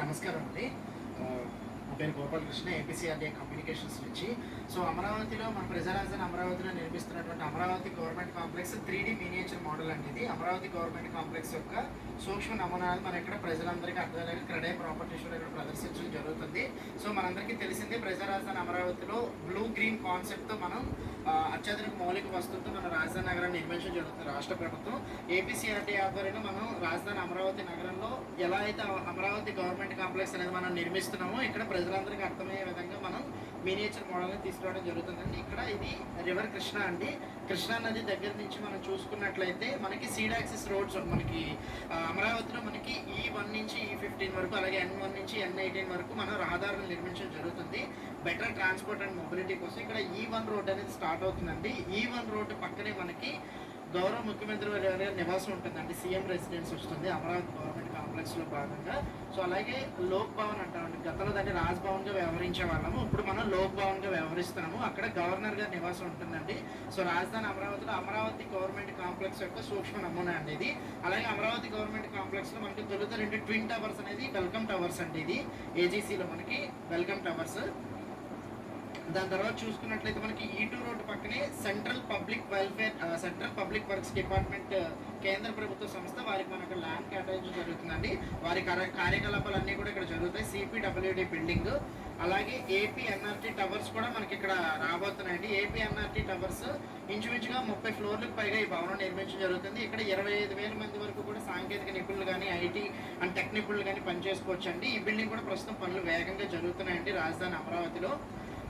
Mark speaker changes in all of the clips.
Speaker 1: నమస్కారం అండి. నా పేరు గోపాలకృష్ణ, ఏపీసీఆర్డీఏ కమ్యూనికేషన్స్ నుంచి. సో అమరావతిలో మన ప్రజారాజధాని అమరావతిలో నిర్మిస్తున్నటువంటి Amaravati government complex 3D miniature model అండి. ఇది అమరావతి గవర్నమెంట్ కాంప్లెక్స్ యొక్క సూక్ష్మ నమూనాలు మన ఇక్కడ ప్రజలందరికీ అర్థమయ్యేలా క్రెడే ప్రాపర్టీ షోలో ఇక్కడ ప్రదర్శించడం జరుగుతుంది. సో మనందరికీ తెలిసిందే, ప్రజారాజధాని అమరావతిలో బ్లూ గ్రీన్ కాన్సెప్ట్తో మనం అత్యాధునిక మౌలిక వస్తువులతో మన రాజధాని నగరాన్ని నిర్మించడం జరుగుతుంది. రాష్ట్ర ప్రభుత్వం ఏపీసీఆర్డీఏ ఆధ్వర్యంలో మనం రాజధాని అమరావతి నగరంలో ఎలా అయితే అమరావతి గవర్నమెంట్ కాంప్లెక్స్ అనేది మనం నిర్మిస్తున్నామో ఇక్కడ ప్రజలందరికీ అర్థమయ్యే విధంగా మనం మినియేచర్ మోడల్ని తీసుకురావడం జరుగుతుందండి. ఇక్కడ ఇది రివర్ కృష్ణ అండి. కృష్ణా నది దగ్గర నుంచి మనం చూసుకున్నట్లయితే మనకి సీడ్ యాక్సిస్ రోడ్స్ మనకి అమరావతిలో మనకి E1 నుంచి E15 వరకు, అలాగే N1 నుంచి N18 వరకు మనం రహదారులు నిర్మించడం జరుగుతుంది బెటర్ ట్రాన్స్పోర్ట్ అండ్ మొబిలిటీ కోసం. ఇక్కడ E1 రోడ్ అనేది స్టార్ట్ అవుతుందండి. E1 రోడ్డు పక్కనే మనకి గౌరవ ముఖ్యమంత్రి వారి నివాసం ఉంటుందండి, సీఎం రెసిడెన్స్ వస్తుంది అమరావతి గవర్నమెంట్ కాంప్లెక్స్లో భాగంగా. సో అలాగే లోక్ భవన్ అంటామండి, గతంలో దాన్ని రాజ్ భవన్గా వ్యవహరించే వాళ్ళము, ఇప్పుడు మనం లోక్ భవన్గా వ్యవహరిస్తున్నాము. అక్కడ గవర్నర్ గారి నివాసం ఉంటుందండి. సో రాజధాని అమరావతిలో అమరావతి గవర్నమెంట్ కాంప్లెక్స్ యొక్క సూక్ష్మ నమూనా అండి ఇది. అలాగే అమరావతి గవర్నమెంట్ కాంప్లెక్స్లో మనకి తొలుత 2 ట్విన్ టవర్స్ అనేది వెల్కమ్ టవర్స్ అండి. ఇది ఏజీసీలో మనకి వెల్కమ్ టవర్స్. దాని తర్వాత చూసుకున్నట్లయితే మనకి E2 రోడ్డు పక్కనే సెంట్రల్ పబ్లిక్ వర్క్స్ డిపార్ట్మెంట్ కేంద్ర ప్రభుత్వ సంస్థ, వారికి మనకు ల్యాండ్ కేటాయించడం జరుగుతుందండి. వారి కార్యకలాపాలన్నీ కూడా ఇక్కడ జరుగుతాయి. CPWD బిల్డింగ్, అలాగే APNRT టవర్స్ కూడా మనకి ఇక్కడ రాబోతున్నాయండి. APNRT టవర్స్ ఇంచుమించుగా 30 ఫ్లోర్లకు పైగా ఈ భవనం నిర్మించడం జరుగుతుంది. ఇక్కడ 25,000 మంది వరకు కూడా సాంకేతిక నిపుణులు కానీ, IT అండ్ టెక్ నిపుణులు కానీ పనిచేసుకోవచ్చు అండి. ఈ బిల్డింగ్ కూడా ప్రస్తుతం పనులు వేగంగా జరుగుతున్నాయండి రాజధాని అమరావతిలో.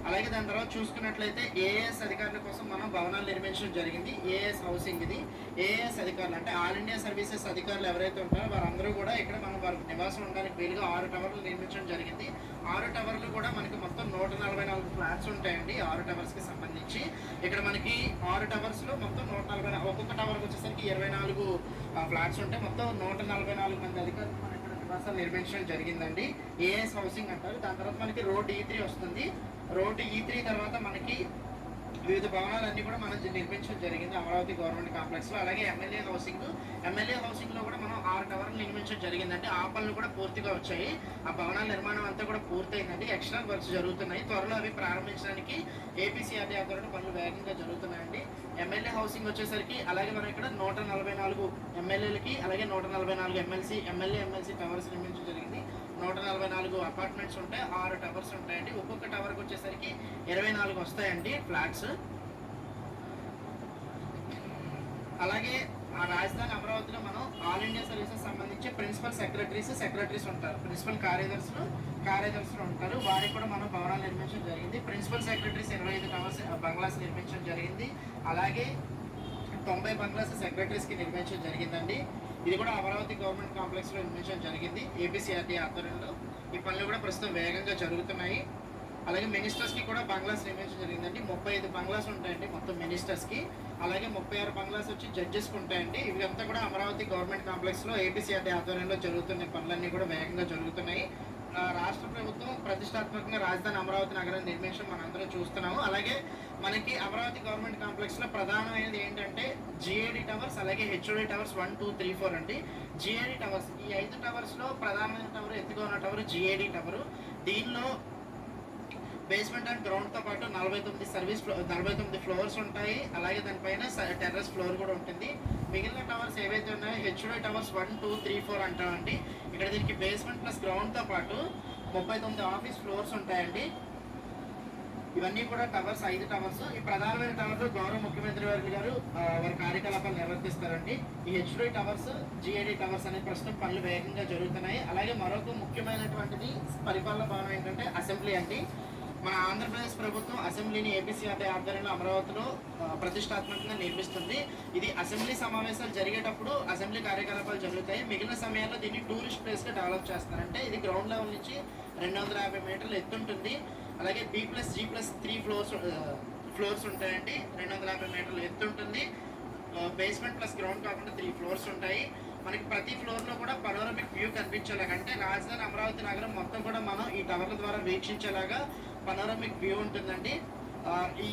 Speaker 1: అలాగే దాని తర్వాత చూసుకున్నట్లయితే AAS అధికారుల కోసం మనం భవనాలు నిర్మించడం జరిగింది. AAS హౌసింగ్ ఇది. AAS అధికారులు అంటే ఆల్ ఇండియా సర్వీసెస్ అధికారులు ఎవరైతే ఉంటారో వారందరూ కూడా ఇక్కడ మనం వారి నివాసం ఉండడానికి వీలుగా 6 టవర్లు నిర్మించడం జరిగింది. 6 టవర్లు కూడా మనకి మొత్తం 144 ఫ్లాట్స్ ఉంటాయండి 6 టవర్స్కి సంబంధించి. ఇక్కడ మనకి 6 టవర్స్లో మొత్తం 144, ఒక్కొక్క టవర్కి వచ్చేసరికి 24 ఫ్లాట్స్ ఉంటాయి. మొత్తం 144 మంది అధికారులు మన ఇక్కడ నివాసాలు నిర్మించడం జరిగిందండి. AAS హౌసింగ్ అంటారు. దాని తర్వాత మనకి రోడ్ E3 వస్తుంది. రోడ్డు E3 తర్వాత మనకి వివిధ భవనాలన్నీ కూడా మనం నిర్మించడం జరిగింది అమరావతి గవర్నమెంట్ కాంప్లెక్స్లో. అలాగే ఎమ్మెల్యే హౌసింగ్లో కూడా మనం 6 టవర్లు నిర్మించడం జరిగిందంటే ఆ పనులు కూడా పూర్తిగా వచ్చాయి. ఆ భవనాల నిర్మాణం అంతా కూడా పూర్తయిందండి. ఎక్స్టర్నల్ వర్క్స్ జరుగుతున్నాయి. త్వరలో అవి ప్రారంభించడానికి ఏపీసీఆర్డీఏ ఆధ్వర్యంలో పనులు వేగంగా జరుగుతున్నాయండి. ఎమ్మెల్యే హౌసింగ్ వచ్చేసరికి అలాగే మనం ఇక్కడ 144 ఎమ్మెల్యేలకి, అలాగే 144 ఎమ్మెల్సీ టవర్స్ నిర్మించడం జరిగింది. 144 అపార్ట్మెంట్స్ ఉంటాయి, 6 టవర్స్ ఉంటాయండి. ఒక్కొక్క టవర్కి వచ్చేసరికి 24 వస్తాయండి ఫ్లాట్స్. అలాగే ఆ రాజధాని అమరావతిలో మనం ఆల్ ఇండియా సర్వీసెస్ సంబంధించి ప్రిన్సిపల్ సెక్రటరీస్ ఉంటారు, ప్రిన్సిపల్ కార్యదర్శులు ఉంటారు. వారికి కూడా మనం భవనాలు నిర్మించడం జరిగింది. ప్రిన్సిపల్ సెక్రటరీస్ 25 టవర్స్ బంగ్లాస్ నిర్మించడం జరిగింది. అలాగే 90 బంగ్లాస్ సెక్రటరీస్కి నిర్మించడం జరిగిందండి. ఇది కూడా అమరావతి గవర్నమెంట్ కాంప్లెక్స్లో నిర్మించడం జరిగింది ఏపీసీఆర్డీఏ ఆధ్వర్యంలో. ఈ పనులు కూడా ప్రస్తుతం వేగంగా జరుగుతున్నాయి. అలాగే మినిస్టర్స్కి కూడా బంగ్లాస్ నిర్మించడం జరిగిందండి. 35 బంగ్లాస్ ఉంటాయండి మొత్తం మినిస్టర్స్కి. అలాగే 36 బంగ్లాస్ వచ్చి జడ్జెస్కి ఉంటాయండి. ఇవంతా కూడా అమరావతి గవర్నమెంట్ కాంప్లెక్స్లో ఏపీసీఆర్డీఏ ఆధ్వర్యంలో జరుగుతున్న పనులన్నీ కూడా వేగంగా జరుగుతున్నాయి. రాష్ట్ర ప్రభుత్వం ప్రతిష్టాత్మకంగా రాజధాని అమరావతి నగరాన్ని నిర్మించడం మనందరం చూస్తున్నాము. అలాగే మనకి అమరావతి గవర్నమెంట్ కాంప్లెక్స్లో ప్రధానమైనది ఏంటంటే GAD టవర్స్, అలాగే HOD టవర్స్ 1, 2, 3, 4 అండి. GAD టవర్స్, ఈ 5 టవర్స్లో ప్రధానమైన టవర్, ఎత్తుగా ఉన్న టవర్ GAD టవరు. దీనిలో బేస్మెంట్ అండ్ గ్రౌండ్తో పాటు 49 ఫ్లోర్స్ ఉంటాయి. అలాగే దానిపైన టెర్రస్ ఫ్లోర్ కూడా ఉంటుంది. మిగిలిన టవర్స్ ఏవైతే ఉన్నాయో HOD టవర్స్ 1, 2, 3, 4 అంటామండి. ఇక్కడ దీనికి బేస్మెంట్ ప్లస్ గ్రౌండ్తో పాటు 39 ఆఫీస్ ఫ్లోర్స్ ఉంటాయండి. ఇవన్నీ కూడా టవర్స్, 5 టవర్స్. ఈ ప్రధానమైన టవర్లు గౌరవ ముఖ్యమంత్రి గారు వారి కార్యకలాపాలు నిర్వర్తిస్తారండి. ఈ HOD టవర్స్, GAD టవర్స్ అనే ప్రస్తుతం పనులు వేగంగా జరుగుతున్నాయి. అలాగే మరొక ముఖ్యమైనటువంటిది పరిపాలన భవనం ఏంటంటే అసెంబ్లీ అండి. మన ఆంధ్రప్రదేశ్ ప్రభుత్వం అసెంబ్లీని ఏపీసీఆర్డీఏ ఆధ్వర్యంలో అమరావతిలో ప్రతిష్టాత్మకంగా నిర్మిస్తుంది. ఇది అసెంబ్లీ సమావేశాలు జరిగేటప్పుడు అసెంబ్లీ కార్యకలాపాలు జరుగుతాయి. మిగిలిన సమయాల్లో దీన్ని టూరిస్ట్ ప్లేస్గా డెవలప్ చేస్తారంటే ఇది గ్రౌండ్ లెవెల్ నుంచి 250 మీటర్లు ఎత్తుంటుంది. అలాగే B+G+3 ఫ్లోర్స్ ఉంటాయండి. 250 మీటర్లు ఎత్తుంటుంది. బేస్మెంట్ ప్లస్ గ్రౌండ్ కాకుండా 3 ఫ్లోర్స్ ఉంటాయి. మనకి ప్రతి ఫ్లోర్లో కూడా పనోరమిక్ వ్యూ కనిపించేలాగా, అంటే రాజధాని అమరావతి నగరం మొత్తం కూడా మనం ఈ టవర్ల ద్వారా వీక్షించేలాగా పనోరమిక్ వ్యూ ఉంటుందండి. ఈ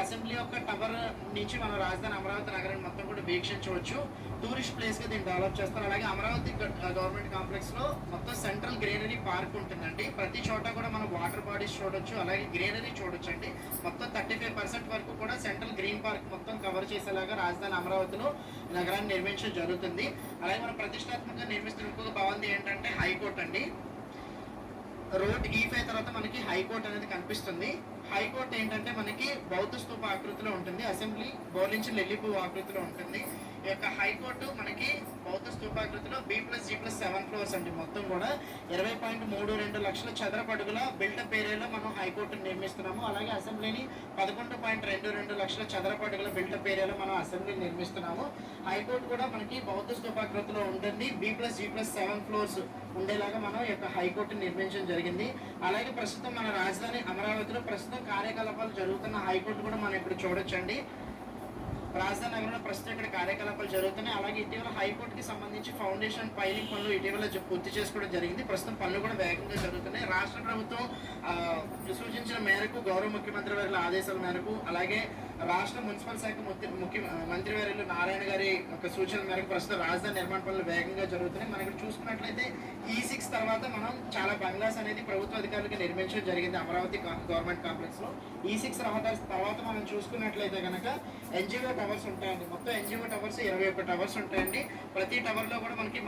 Speaker 1: అసెంబ్లీ యొక్క టవర్ నుంచి మనం రాజధాని అమరావతి నగరాన్ని మొత్తం కూడా వీక్షించవచ్చు. టూరిస్ట్ ప్లేస్గా దీన్ని డెవలప్ చేస్తారు. అలాగే అమరావతి గవర్నమెంట్ కాంప్లెక్స్లో మొత్తం సెంట్రల్ గ్రీనరీ పార్క్ ఉంటుందండి. ప్రతి చోట కూడా మనం వాటర్ బాడీస్ చూడొచ్చు, అలాగే గ్రీనరీ చూడొచ్చు అండి. మొత్తం 35% వరకు కూడా సెంట్రల్ గ్రీన్ పార్క్ మొత్తం కవర్ చేసేలాగా రాజధాని అమరావతిలో నగరాన్ని నిర్మించడం జరుగుతుంది. అలాగే మనం ప్రతిష్టాత్మకంగా నిర్మిస్తున్న ఇంకొక భవంతి ఏంటంటే హైకోర్టు అండి. రోడ్ E5 తర్వాత మనకి హైకోర్టు అనేది కనిపిస్తుంది. హైకోర్టు ఏంటంటే మనకి బౌద్ధ స్తూప ఆకృతిలో ఉంటుంది, అసెంబ్లీ బోర్లించి లెల్లిపు ఆకృతిలో ఉంటుంది. ఈ యొక్క హైకోర్టు మనకి బౌద్ధ స్తూపాకృతిలో B+G+7 ఫ్లోర్స్ అండి. మొత్తం కూడా 20.32 లక్షల చదరపు అడుగుల బిల్డప్ ఏరియాలో మనం హైకోర్టును నిర్మిస్తున్నాము. అలాగే అసెంబ్లీని 11.22 లక్షల చదరపు అడుగుల బిల్డప్ ఏరియాలో మనం అసెంబ్లీని నిర్మిస్తున్నాము. హైకోర్టు కూడా మనకి బౌద్ధ స్తూపాకృతిలో ఉంటుంది. B+G+7 ఫ్లోర్స్ ఉండేలాగా మనం ఈ యొక్క హైకోర్టును నిర్మించడం జరిగింది. అలాగే ప్రస్తుతం మన రాజధాని అమరావతిలో ప్రస్తుతం కార్యకలాపాలు జరుగుతున్న హైకోర్టు కూడా మనం ఇప్పుడు చూడొచ్చండి. రాజధాని నగరంలో ప్రస్తుతం ఇక్కడ కార్యకలాపాలు జరుగుతున్నాయి. అలాగే ఇటీవల హైకోర్టుకి సంబంధించి ఫౌండేషన్ పైలింగ్ పనులు ఇటీవల పూర్తి చేసుకోవడం జరిగింది. ప్రస్తుతం పనులు కూడా వేగంగా జరుగుతున్నాయి. రాష్ట్ర ప్రభుత్వం సూచించిన మేరకు గౌరవ ముఖ్యమంత్రి వారి ఆదేశాల మేరకు, అలాగే రాష్ట్ర మున్సిపల్ శాఖ మంత్రివర్యులు నారాయణ గారి ఒక సూచనల మేరకు ప్రస్తుతం రాజధాని నిర్మాణ పనులు వేగంగా జరుగుతున్నాయి. మనం ఇక్కడ చూసుకున్నట్లయితే E6 తర్వాత మనం చాలా బంగ్లాస్ అనేది ప్రభుత్వ అధికారులకు నిర్మించడం జరిగింది అమరావతి గవర్నమెంట్ కాంప్లెక్స్ లో. E6 తర్వాత మనం చూసుకున్నట్లయితే కనుక NGO టవర్స్ ఉంటాయండి. మొత్తం NGO టవర్స్ 21 టవర్స్ ఉంటాయండి. ప్రతి టవర్ లో కూడా మనకి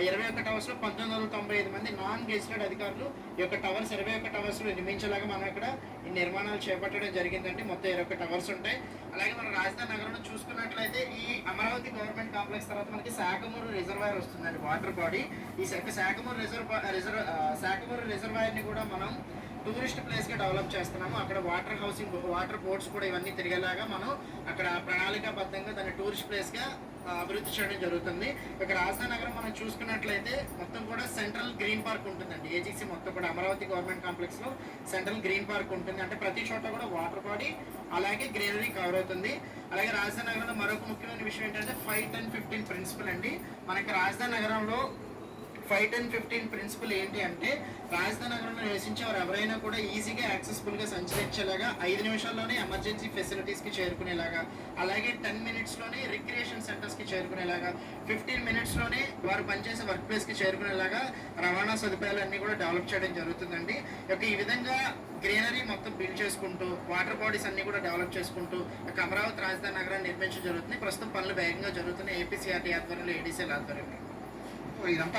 Speaker 1: 21 టవర్స్ లో 1995 మంది నాన్ గెజిటెడ్ అధికారులు ఈ యొక్క టవర్స్ 21 టవర్స్ లో నిర్మించేలాగా మనం ఇక్కడ ఈ నిర్మాణాలు చేపట్టడం జరిగిందండి. మొత్తం 21 టవర్స్ ఉంటాయి. అలాగే మన రాజధాని నగరంలో చూసుకున్నట్లయితే ఈ అమరావతి గవర్నమెంట్ కాంప్లెక్స్ తర్వాత మనకి శాఖమూరు రిజర్వాయర్ వస్తుందండి, వాటర్ బాడీ. ఈ శాఖమూరు రిజర్వాయర్ ని కూడా మనం టూరిస్ట్ ప్లేస్ గా డెవలప్ చేస్తున్నాము. అక్కడ వాటర్ హౌసింగ్, వాటర్ బోట్స్ కూడా ఇవన్నీ తిరిగేలాగా మనం అక్కడ ప్రణాళికాబద్ధంగా దాన్ని టూరిస్ట్ ప్లేస్ గా అభివృద్ధి చేయడం జరుగుతుంది. ఇక రాజధాని నగరం మనం చూసుకున్నట్లయితే మొత్తం కూడా సెంట్రల్ గ్రీన్ పార్క్ ఉంటుందండి. AGC మొత్తం కూడా అమరావతి గవర్నమెంట్ కాంప్లెక్స్ లో సెంట్రల్ గ్రీన్ పార్క్ ఉంటుంది. అంటే ప్రతి చోట కూడా వాటర్ బాడీ అలాగే గ్రీనరీ కవర్ అవుతుంది. అలాగే రాజధాని నగరంలో మరొక ముఖ్యమైన విషయం ఏంటంటే 5-10-15 ప్రిన్సిపల్ అండి. మనకి రాజధాని నగరంలో 5-10-15 ప్రిన్సిపల్ ఏంటి అంటే రాజధాని నగరంలో నివసించేవారు ఎవరైనా కూడా ఈజీగా యాక్సెసిబుల్ గా సంచరించేలాగా 5 నిమిషాల్లోనే ఎమర్జెన్సీ ఫెసిలిటీస్ కి చేరుకునేలాగా, అలాగే 10 మినిట్స్ లోనే రిక్రియేషన్ సెంటర్స్ కి చేరుకునేలాగా, 15 మినిట్స్ లోనే వారు పనిచేసే వర్క్ ప్లేస్ కి చేరుకునేలాగా రవాణా సదుపాయాలు అన్ని కూడా డెవలప్ చేయడం జరుగుతుందండి. ఈ విధంగా గ్రీనరీ మొత్తం బిల్డ్ చేసుకుంటూ వాటర్ బాడీస్ అన్ని కూడా డెవలప్ చేసుకుంటూ అమరావతి రాజధాని నగరాన్ని నిర్మించడం జరుగుతుంది. ప్రస్తుతం పనులు వేగంగా జరుగుతున్నాయి APCRT ఆధ్వర్యంలో, ADCL ఆధ్వర్యంలో. ఇదంతా